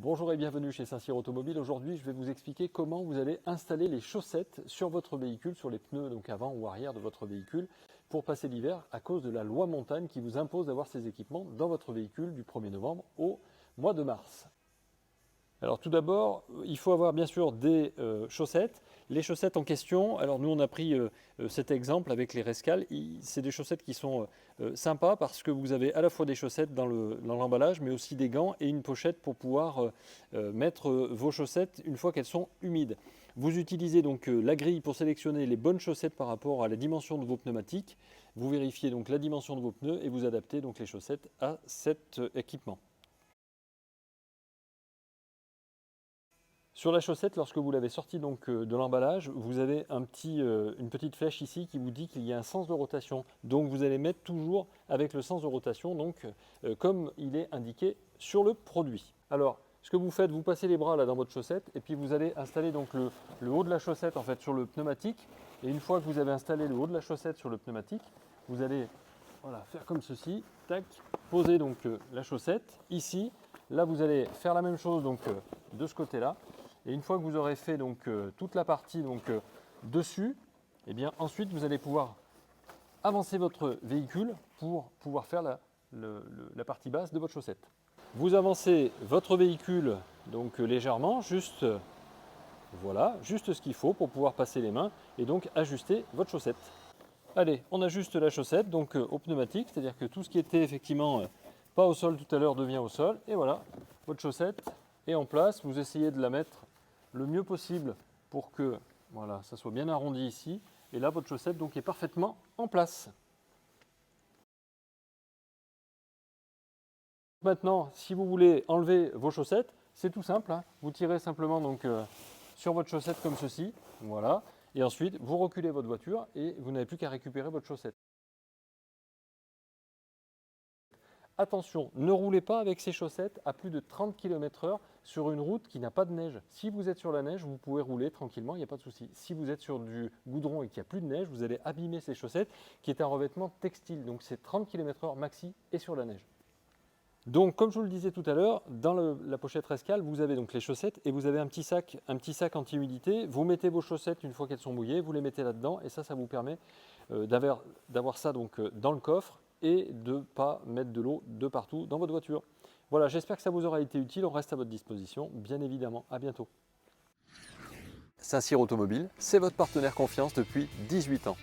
Bonjour et bienvenue chez Saint-Cyr Automobile. Aujourd'hui, je vais vous expliquer comment vous allez installer les chaussettes sur votre véhicule, sur les pneus donc avant ou arrière de votre véhicule, pour passer l'hiver à cause de la loi montagne qui vous impose d'avoir ces équipements dans votre véhicule du 1er novembre au mois de mars. Alors tout d'abord, il faut avoir bien sûr des chaussettes. Les chaussettes en question, alors nous on a pris cet exemple avec les Rescal. C'est des chaussettes qui sont sympas parce que vous avez à la fois des chaussettes dans l'emballage, mais aussi des gants et une pochette pour pouvoir mettre vos chaussettes une fois qu'elles sont humides. Vous utilisez donc la grille pour sélectionner les bonnes chaussettes par rapport à la dimension de vos pneumatiques. Vous vérifiez donc la dimension de vos pneus et vous adaptez donc les chaussettes à cet équipement. Sur la chaussette, lorsque vous l'avez sortie donc de l'emballage, vous avez une petite flèche ici qui vous dit qu'il y a un sens de rotation. Donc vous allez mettre toujours avec le sens de rotation, donc comme il est indiqué sur le produit. Alors, ce que vous faites, vous passez les bras là dans votre chaussette et puis vous allez installer donc le haut de la chaussette en fait sur le pneumatique. Et une fois que vous avez installé le haut de la chaussette sur le pneumatique, vous allez faire comme ceci, tac, poser donc la chaussette ici. Là, vous allez faire la même chose donc de ce côté-là. Et une fois que vous aurez fait donc toute la partie dessus, et bien ensuite vous allez pouvoir avancer votre véhicule pour pouvoir faire la partie basse de votre chaussette. Vous avancez votre véhicule donc légèrement, juste ce qu'il faut pour pouvoir passer les mains et donc ajuster votre chaussette. Allez, on ajuste la chaussette donc au pneumatique, c'est-à-dire que tout ce qui était effectivement pas au sol tout à l'heure devient au sol. Et voilà, votre chaussette est en place. Vous essayez de la mettre le mieux possible pour que ça soit bien arrondi ici. Et là, votre chaussette donc est parfaitement en place. Maintenant, si vous voulez enlever vos chaussettes, c'est tout simple. Vous tirez simplement donc sur votre chaussette comme ceci. Voilà. Et ensuite, vous reculez votre voiture et vous n'avez plus qu'à récupérer votre chaussette. Attention, ne roulez pas avec ces chaussettes à plus de 30 km/h sur une route qui n'a pas de neige. Si vous êtes sur la neige, vous pouvez rouler tranquillement, il n'y a pas de souci. Si vous êtes sur du goudron et qu'il n'y a plus de neige, vous allez abîmer ces chaussettes qui est un revêtement textile. Donc c'est 30 km/h maxi et sur la neige. Donc comme je vous le disais tout à l'heure, dans la pochette Rescal, vous avez donc les chaussettes et vous avez un petit sac anti-humidité. Vous mettez vos chaussettes une fois qu'elles sont mouillées, vous les mettez là-dedans et ça vous permet d'avoir ça donc dans le coffre et de ne pas mettre de l'eau de partout dans votre voiture. Voilà, j'espère que ça vous aura été utile. On reste à votre disposition, bien évidemment. À bientôt. Saint-Cyr Automobile, c'est votre partenaire confiance depuis 18 ans.